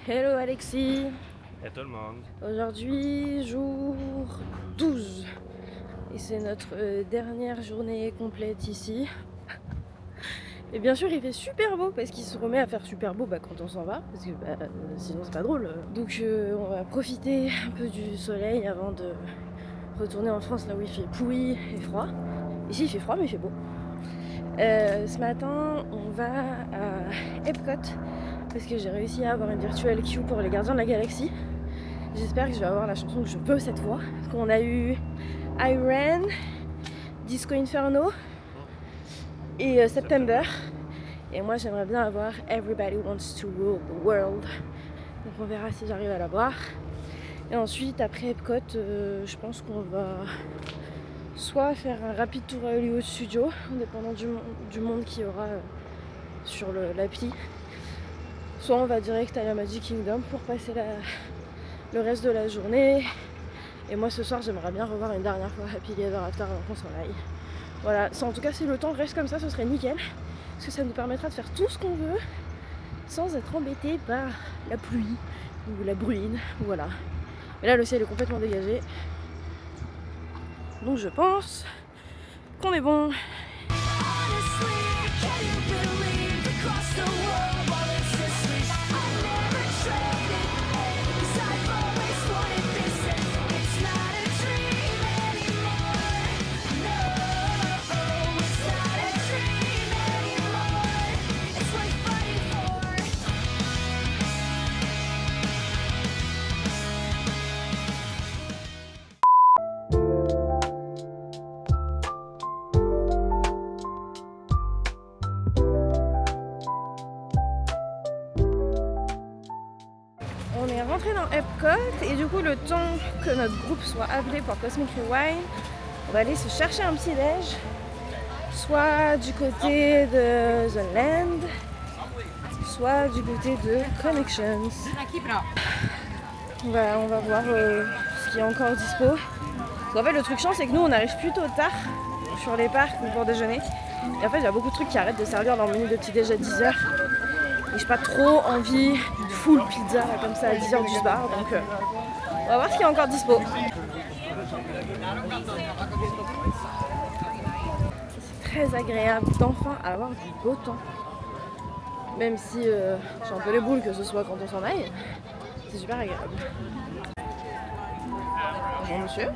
Hello Alexis. Et tout le monde. Aujourd'hui, jour 12. Et c'est notre dernière journée complète ici. Et bien sûr, il fait super beau parce qu'il se remet à faire super beau quand on s'en va. Parce que sinon, c'est pas drôle. Donc, on va profiter un peu du soleil avant de retourner en France, là où il fait pourri et froid. Ici, il fait froid, mais il fait beau. Ce matin, on va à Epcot parce que j'ai réussi à avoir une virtual queue pour les Gardiens de la Galaxie. J'espère que je vais avoir la chanson que je veux cette fois. Parce qu'on a eu Iron, Disco Inferno et September. Et moi j'aimerais bien avoir Everybody Wants to Rule the World. Donc on verra si j'arrive à l'avoir. Et ensuite après Epcot, je pense qu'on va soit faire un rapide tour à Hollywood Studio, en dépendant du monde qu'il y aura sur l'appli. Soit on va direct à la Magic Kingdom pour passer le reste de la journée. Et moi ce soir j'aimerais bien revoir une dernière fois Happy Ever After avant qu'on s'en aille. Voilà, en tout cas si le temps reste comme ça ce serait nickel. Parce que ça nous permettra de faire tout ce qu'on veut sans être embêté par la pluie ou la bruine, voilà. Et là le ciel est complètement dégagé. Donc je pense qu'on est bon. On est rentré dans Epcot et du coup le temps que notre groupe soit appelé pour Cosmic Rewind, on va aller se chercher un petit déj, soit du côté de The Land, soit du côté de Connections. On va voir ce qui est encore dispo. Parce qu'en fait le truc chiant c'est que nous on arrive plutôt tard sur les parcs ou pour déjeuner. Et en fait il y a beaucoup de trucs qui arrêtent de servir dans le menu de petit déj à 10h. Et j'ai pas trop envie d'une full pizza là, comme ça à 10h du soir, donc on va voir ce qu'il y a encore dispo. C'est très agréable d'enfin avoir du beau temps. Même si j'ai un peu les boules que ce soit quand on s'en aille, c'est super agréable. Bonjour monsieur.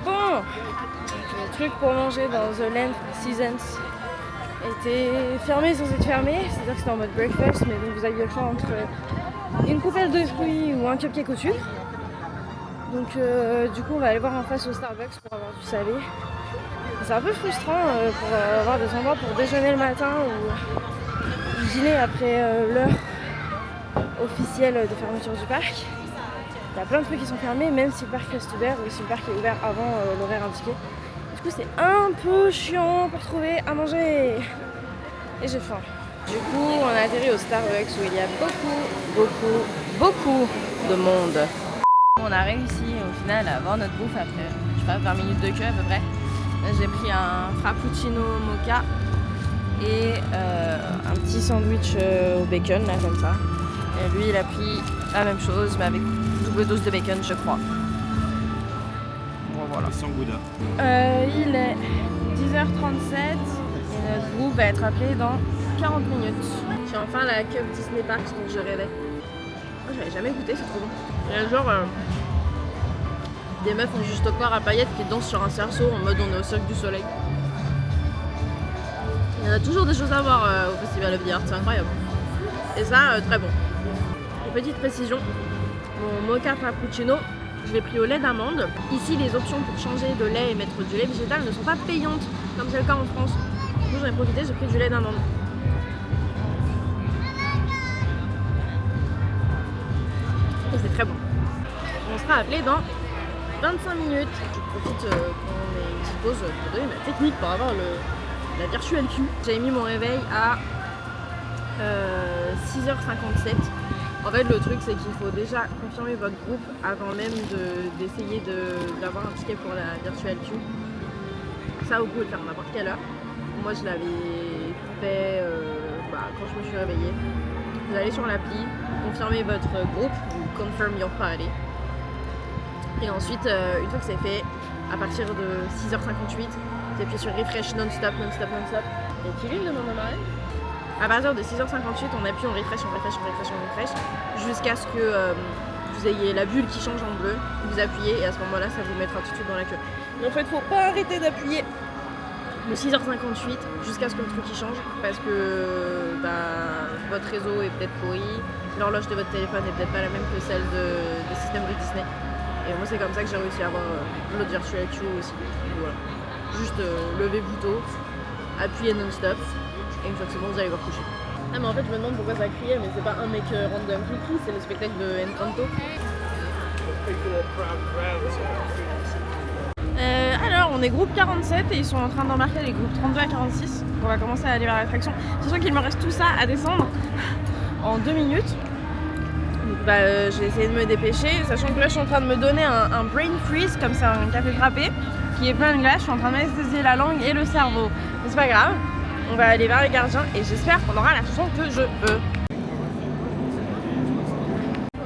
Bon, les trucs pour manger dans The Land Seasons étaient fermés sans être fermés, c'est-à-dire que c'était en mode breakfast, mais donc vous aviez le choix entre une coupelle de fruits ou un cupcake au sucre. Donc du coup on va aller voir en face au Starbucks pour avoir du salé. C'est un peu frustrant pour avoir des endroits pour déjeuner le matin ou dîner après l'heure officielle de fermeture du parc. Il y a plein de trucs qui sont fermés, même si le parc reste ouvert ou si le parc est ouvert avant l'horaire indiqué. Du coup, c'est un peu chiant pour trouver à manger. Et j'ai faim. Du coup, on a atterri au Starbucks où il y a beaucoup de monde. On a réussi au final à avoir notre bouffe après, je sais pas, 20 minutes de queue à peu près. Là, j'ai pris un frappuccino mocha et un petit sandwich au bacon, là, comme ça. Et lui, il a pris la même chose, mais avec double dose de bacon, je crois. Bon, voilà. Sans gouda. Il est 10h37 et notre groupe va être appelé dans 40 minutes. J'ai enfin la cup Disney Parks dont je rêvais. Moi, j'avais jamais goûté, c'est trop bon. Il y a genre des meufs en juste corps à paillettes qui dansent sur un cerceau en mode on est au Cirque du Soleil. Il y en a toujours des choses à voir au Festival of the Arts, c'est incroyable. Et ça, très bon. Une petite précision, mon mocha frappuccino, je l'ai pris au lait d'amande. Ici, les options pour changer de lait et mettre du lait végétal ne sont pas payantes, comme c'est le cas en France. Moi, j'en ai profité, j'ai pris du lait d'amande. Et c'est très bon. On sera appelé dans 25 minutes. Je profite qu'on ait une petite pause pour donner ma technique pour avoir la virtual queue. J'avais mis mon réveil à 6h57. En fait, le truc, c'est qu'il faut déjà confirmer votre groupe avant même d'essayer d'avoir un ticket pour la virtual queue. Ça, vous pouvez le faire à n'importe quelle heure. Moi, je l'avais fait je me suis réveillée. Vous allez sur l'appli, confirmez votre groupe, ou confirm your party. Et ensuite, une fois que c'est fait, à partir de 6h58, vous appuyez sur refresh non-stop, non-stop, non-stop. Et tu lis le moment marée. À partir de 6h58, on appuie, on refresh, on refresh, on refresh, on refresh, jusqu'à ce que vous ayez la bulle qui change en bleu. Vous appuyez et à ce moment-là, ça vous mettra tout de suite dans la queue. Mais en fait, faut pas arrêter d'appuyer de 6h58 jusqu'à ce que le truc change, parce que votre réseau est peut-être pourri, l'horloge de votre téléphone est peut-être pas la même que celle des systèmes de Disney. Et moi c'est comme ça que j'ai réussi à avoir l'autre virtual queue aussi. Donc, voilà. Juste lever bouton, appuyer non-stop, et une fois que c'est bon vous allez vous recoucher. Ah mais en fait je me demande pourquoi ça criait, mais c'est pas un mec random qui crie, c'est le spectacle de Encanto. Alors on est groupe 47 et ils sont en train d'embarquer les groupes 32 à 46. Donc on va commencer à aller vers l'attraction. Sachant qu'il me reste tout ça à descendre en 2 minutes. Donc je vais essayer de me dépêcher. Sachant que là je suis en train de me donner un brain freeze, comme c'est un café frappé, qui est plein de glace. Je suis en train d'anesthésier la langue et le cerveau. Mais c'est pas grave. On va aller vers les gardiens et j'espère qu'on aura la chanson que je veux.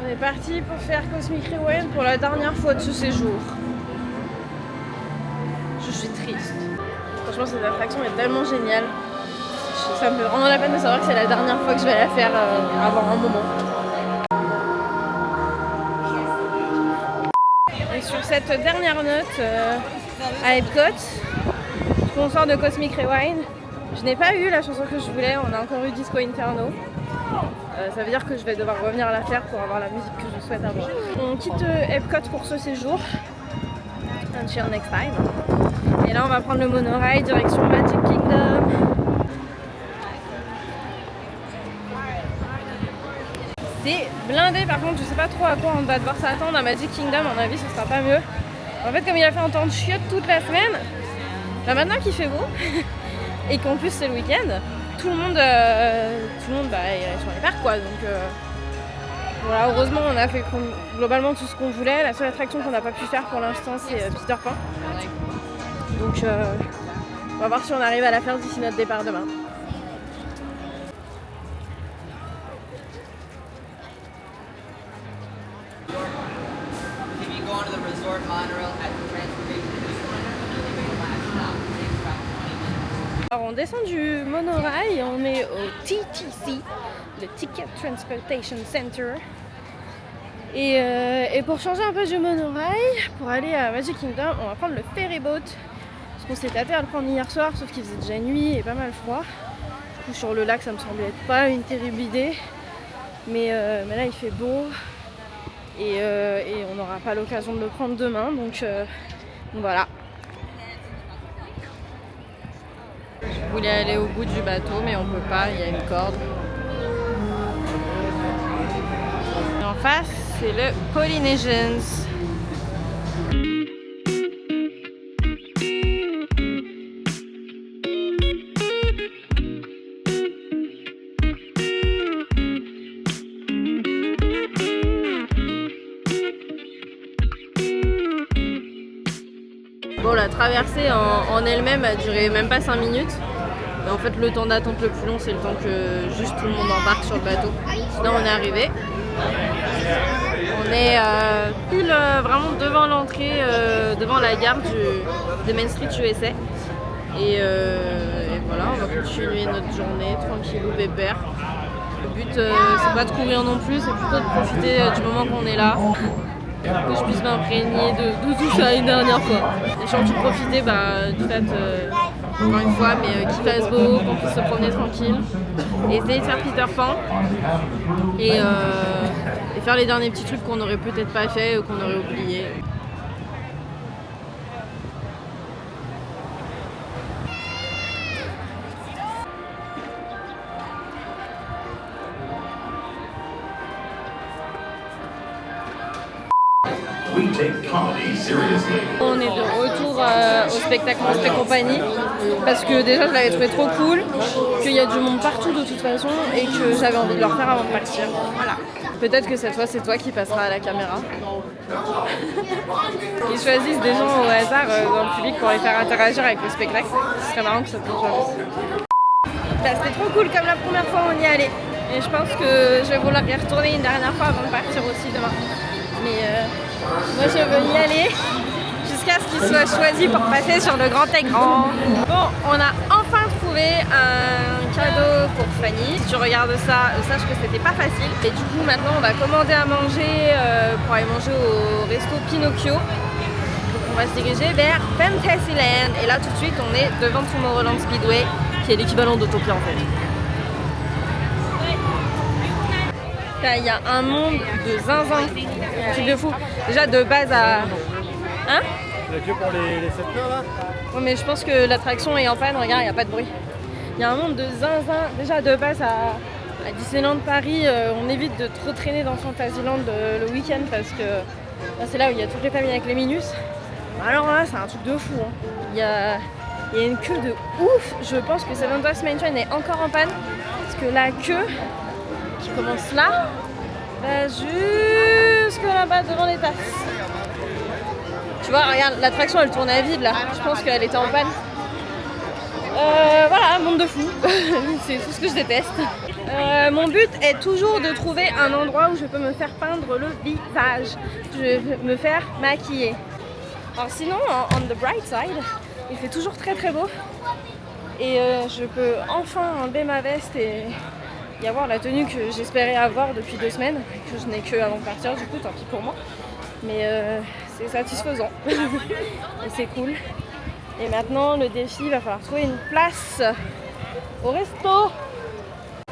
On est parti pour faire Cosmic Rewind pour la dernière fois de ce séjour. Je suis triste. Franchement cette attraction est tellement géniale. Ça me fait vraiment la peine de savoir que c'est la dernière fois que je vais la faire avant un moment. Et sur cette dernière note à Epcot, sponsor de Cosmic Rewind, je n'ai pas eu la chanson que je voulais, on a encore eu Disco Inferno. Ça veut dire que je vais devoir revenir la faire pour avoir la musique que je souhaite avoir. On quitte Epcot pour ce séjour. Until next time. Et là on va prendre le monorail direction Magic Kingdom. C'est blindé par contre, je sais pas trop à quoi on va devoir s'attendre à Magic Kingdom, à mon avis ce sera pas mieux. En fait comme il a fait un temps de chiotte toute la semaine, maintenant qu'il fait beau et qu'en plus c'est le week-end, tout le monde est sur les parcs quoi. Donc voilà, heureusement on a fait globalement tout ce qu'on voulait. La seule attraction qu'on n'a pas pu faire pour l'instant c'est Peter Pan. Donc on va voir si on arrive à la faire d'ici notre départ demain. Alors on descend du monorail et on est au TTC, le Ticket Transportation Center. Et pour changer un peu du monorail, pour aller à Magic Kingdom, on va prendre le ferry boat. Parce qu'on s'est tâté à le prendre hier soir, sauf qu'il faisait déjà nuit et pas mal froid. Du coup sur le lac ça me semblait pas une terrible idée. Mais là il fait beau et on n'aura pas l'occasion de le prendre demain. Donc voilà. Je voulais aller au bout du bateau mais on peut pas, il y a une corde. Et en face c'est le Polynesians. Bon, la traversée en elle-même a duré même pas 5 minutes. Mais en fait, le temps d'attente le plus long, c'est le temps que juste tout le monde embarque sur le bateau. Sinon, on est arrivé. On est pile vraiment devant l'entrée, devant la gare de Main Street USA. Et voilà, on va continuer notre journée tranquille ou pépère. Le but, c'est pas de courir non plus, c'est plutôt de profiter du moment qu'on est là. Que je puisse m'imprégner de tout ça une dernière fois. Et surtout profiter du fait, encore une fois, mais qu'il fasse beau, qu'on puisse se promener tranquille. Et essayer de faire Peter Pan. Et faire les derniers petits trucs qu'on aurait peut-être pas fait ou qu'on aurait oublié. On est de retour au spectacle Monstres et compagnie parce que déjà je l'avais trouvé trop cool, qu'il y a du monde partout de toute façon et que j'avais envie de le refaire avant de partir. Voilà. Peut-être que cette fois c'est toi qui passeras à la caméra. Ils choisissent des gens au hasard dans le public pour les faire interagir avec le spectacle. Ce serait marrant que ça te choisisse. Bah, c'était trop cool comme la première fois on y allait. Et je pense que je vais vouloir y retourner une dernière fois avant de partir aussi demain. Mais moi je veux y aller jusqu'à ce qu'il soit choisi pour passer sur le grand écran. Bon, on a enfin trouvé un cadeau pour Fanny. Si tu regardes ça, sache que c'était pas facile. Et du coup maintenant on va commander à manger pour aller manger au resto Pinocchio. Donc on va se diriger vers Fantasyland. Et là tout de suite on est devant Tomorrowland Speedway, qui est l'équivalent d'Autopia en fait. Là, il y a un monde de zinzin, un truc de fou. Déjà de base à... Hein? La queue pour les 7 heures là? Ouais, mais je pense que l'attraction est en panne, regarde, il n'y a pas de bruit. Il y a un monde de zinzin. Déjà de base à Disneyland Paris, on évite de trop traîner dans Fantasyland le week-end parce que c'est là où il y a toutes les familles avec les minus. Alors là, c'est un truc de fou. Hein. Il y a une queue de ouf. Je pense que Seven Dwarfs Mine Train est encore en panne parce que la queue qui commence là va jusque là-bas devant les tasses. Tu vois, regarde, l'attraction elle tourne à vide là. Je pense qu'elle était en panne. Voilà, monde de fou. C'est tout ce que je déteste. Mon but est toujours de trouver un endroit où je peux me faire peindre le visage. Je veux me faire maquiller. Alors sinon, on the bright side, il fait toujours très très beau. Et je peux enfin enlever ma veste et avoir la tenue que j'espérais avoir depuis 2 semaines, que je n'ai que avant de partir, du coup tant pis pour moi. Mais c'est satisfaisant et c'est cool. Et maintenant le défi, il va falloir trouver une place au resto.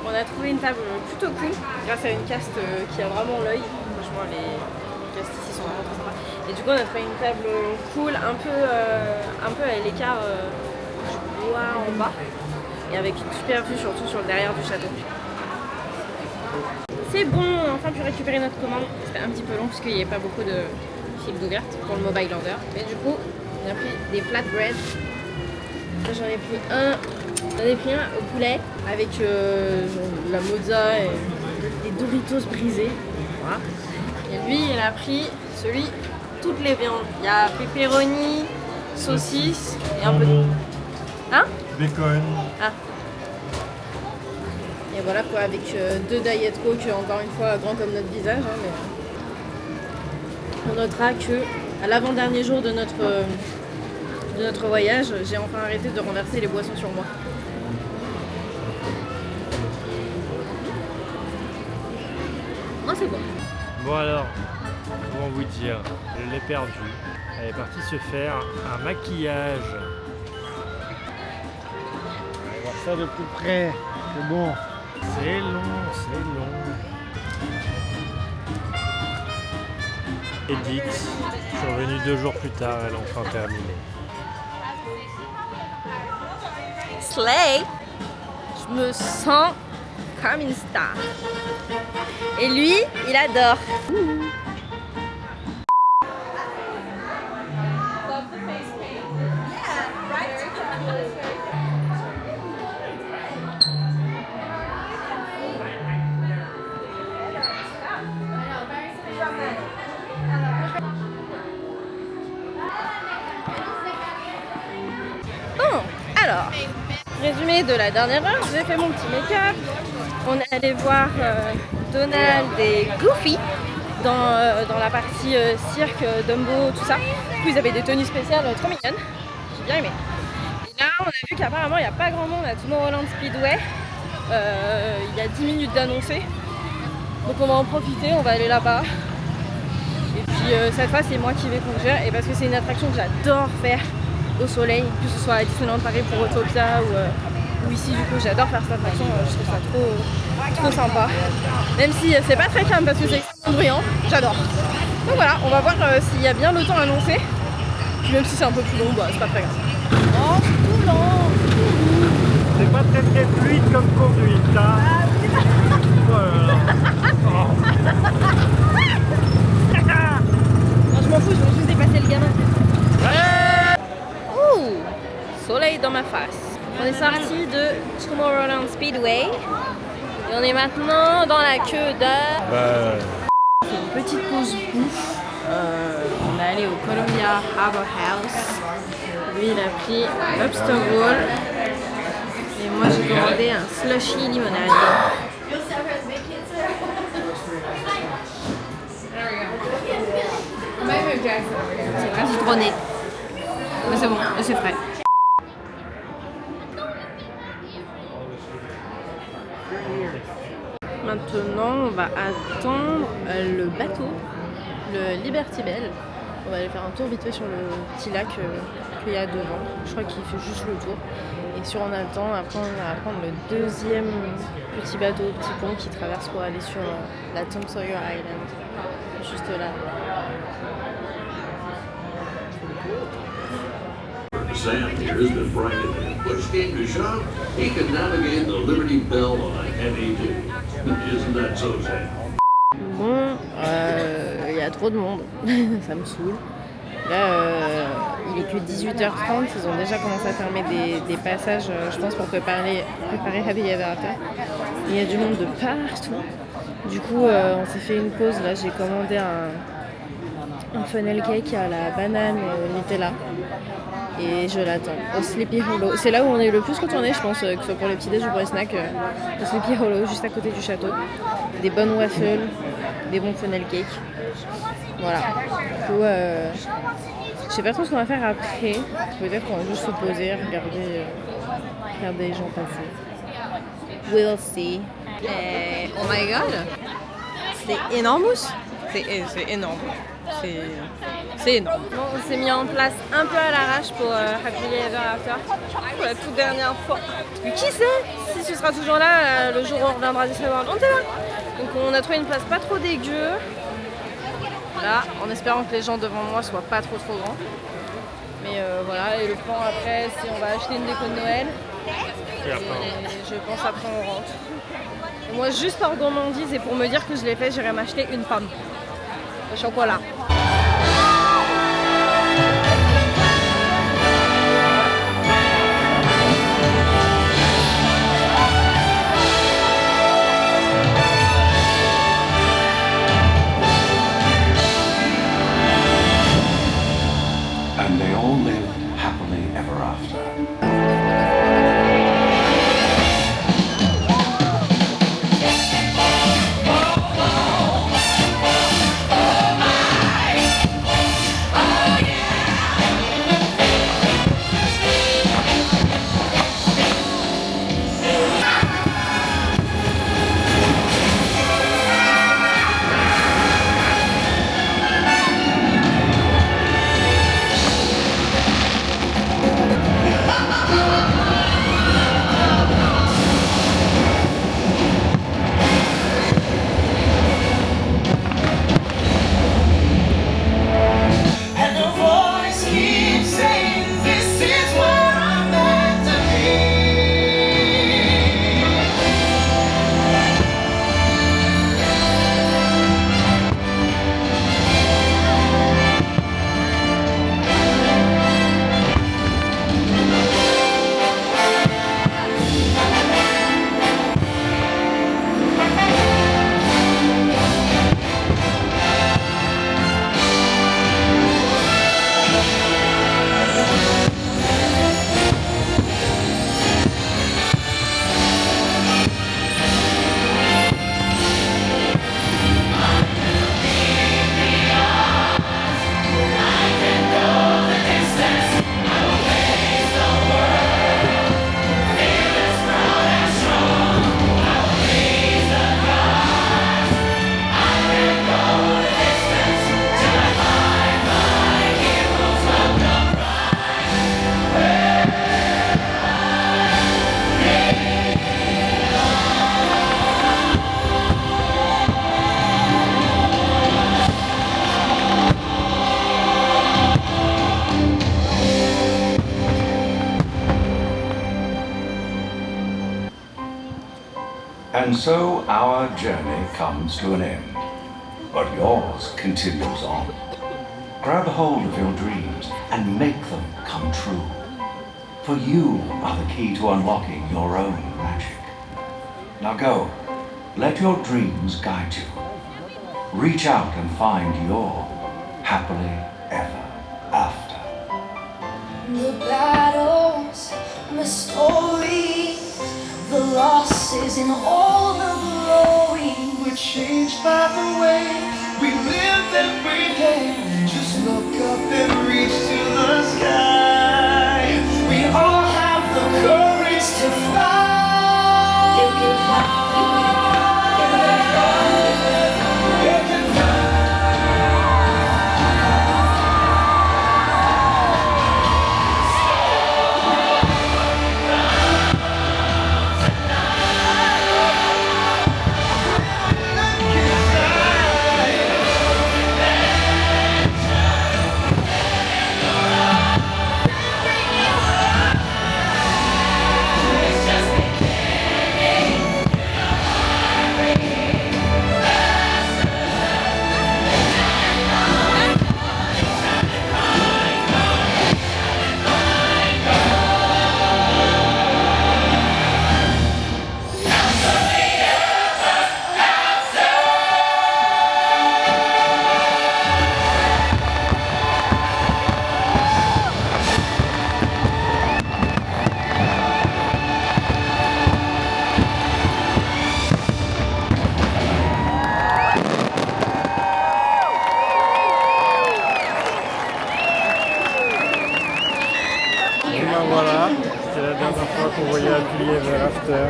On a trouvé une table plutôt cool grâce à une caste qui a vraiment l'œil. Franchement les castes ici sont vraiment très sympas. Et du coup on a trouvé une table cool, un peu à l'écart du bois en bas. Et avec une super vue surtout sur le derrière du château. C'est bon, on a enfin pu récupérer notre commande. C'était un petit peu long parce qu'il n'y avait pas beaucoup de fils d'ouverte pour le Mobile Order. Mais du coup, on a pris des flatbreads. J'en ai pris un au poulet avec la mozza et des Doritos brisés. Voilà. Et lui, il a pris celui, toutes les viandes. Il y a pepperoni, saucisse et un peu de... Hein? Bacon. Ah. Et voilà quoi, avec 2 Diet Coke, encore une fois grand comme notre visage. Hein, mais... On notera que à l'avant-dernier jour de notre voyage, j'ai enfin arrêté de renverser les boissons sur moi. Moi c'est bon. Bon alors, comment vous dire, je l'ai perdue. Elle est partie se faire un maquillage. On va voir ça de plus près. C'est bon. C'est long, c'est long. Edith, je suis revenu 2 jours plus tard, elle a enfin terminé. Slay! Je me sens comme une star. Et lui, il adore. Bon, alors, résumé de la dernière heure, j'ai fait mon petit make-up. On est allé voir Donald et Goofy dans la partie cirque, Dumbo, tout ça. Du coup, ils avaient des tenues spéciales trop mignonnes. J'ai bien aimé. Et là, on a vu qu'apparemment, il n'y a pas grand monde à Tomorrowland Speedway. Il y a 10 minutes d'annoncé. Donc on va en profiter, on va aller là-bas. Et puis cette fois, c'est moi qui vais conduire. Et parce que c'est une attraction que j'adore faire au soleil, que ce soit à Disneyland Paris pour Autopia ou ici, du coup, j'adore faire cette attraction. Je trouve ça trop sympa. Même si c'est pas très calme parce que c'est extrêmement bruyant, j'adore. Donc voilà, on va voir s'il y a bien le temps annoncé. Puis même si c'est un peu plus long, bah, c'est pas très grave. Oh, tout long. C'est pas très fluide comme conduite, hein. Voilà. Non, je m'en fous, je veux juste dépasser le gamin. Ouh, soleil dans ma face. On est sorti de Tomorrowland Speedway et on est maintenant dans la queue de... C'est une petite pause bouffe. On est allé au Columbia Harbour House. Lui, il a pris lobster roll. Et Moi j'ai commandé un slushy limonade. C'est pas citronné. Mais c'est bon, et c'est frais. Maintenant, on va attendre le bateau, le Liberty Bell. On va aller faire un tour vite fait sur le petit lac qu'il y a devant. Je crois qu'il fait juste le tour. Et si on a le temps, après on va prendre le deuxième petit bateau, petit pont qui traverse pour aller sur la Tom Sawyer Island. Juste là. Sam here has been bragging that if push came to shove, he could navigate the Liberty Bell on a heavy duty. Isn't that so, Sam? Bon, il y a trop de monde, ça me saoule. Là, il est que 18h30, ils ont déjà commencé à fermer des passages, je pense, pour préparer Happily Ever After. Il y a du monde de partout. Du coup, on s'est fait une pause. Là, j'ai commandé un funnel cake à la banane Nutella. Et je l'attends au Sleepy Hollow. C'est là où on est le plus retourné, je pense, que ce soit pour les petits déj ou pour les snacks. Au Sleepy Hollow, juste à côté du château. Des bonnes waffles, des bons funnel cake. Voilà. Du coup, je sais pas trop ce qu'on va faire après. Peut-être qu'on va juste se poser, regarder les gens passer. We'll see. Oh my god! C'est énorme! C'est énorme. C'est énorme. Bon, on s'est mis en place un peu à l'arrache pour Happily Ever After pour la toute dernière fois. Mais qui sait si ce sera toujours là le jour où on reviendra du World. On était là. Donc on a trouvé une place pas trop dégueu. Là, en espérant que les gens devant moi soient pas trop grands. Mais voilà, et le plan après, si on va acheter une déco de Noël. Et je pense après on rentre. Et moi, juste par gourmandise et pour me dire que je l'ai fait, j'irai m'acheter une pomme au chocolat. And they all lived happily ever after. And so our journey comes to an end, but yours continues on. Grab hold of your dreams and make them come true. For you are the key to unlocking your own magic. Now go, let your dreams guide you. Reach out and find your happily ever after. The battles, my stories. the losses and all the glory. We're changed by the way we live every day. Just look up and reach to the sky. We all have the courage to fly. You can fly, you can fly, you can fly. Voilà, c'était la dernière fois qu'on voyait Appuyer vers After.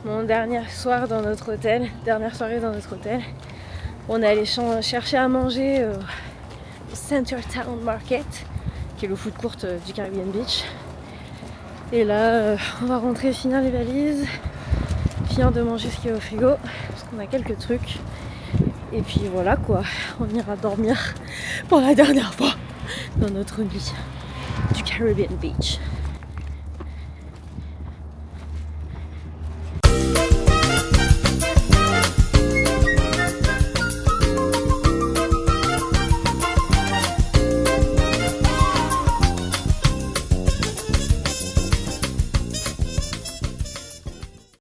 Mon dernier soir dans notre hôtel, dernière soirée dans notre hôtel, on est allé chercher à manger au Center Town Market, qui est le food court du Caribbean Beach. Et là, on va rentrer, finir les valises, finir de manger ce qu'il y a au frigo, parce qu'on a quelques trucs. Et puis voilà quoi, on ira dormir pour la dernière fois dans notre lit du Caribbean Beach.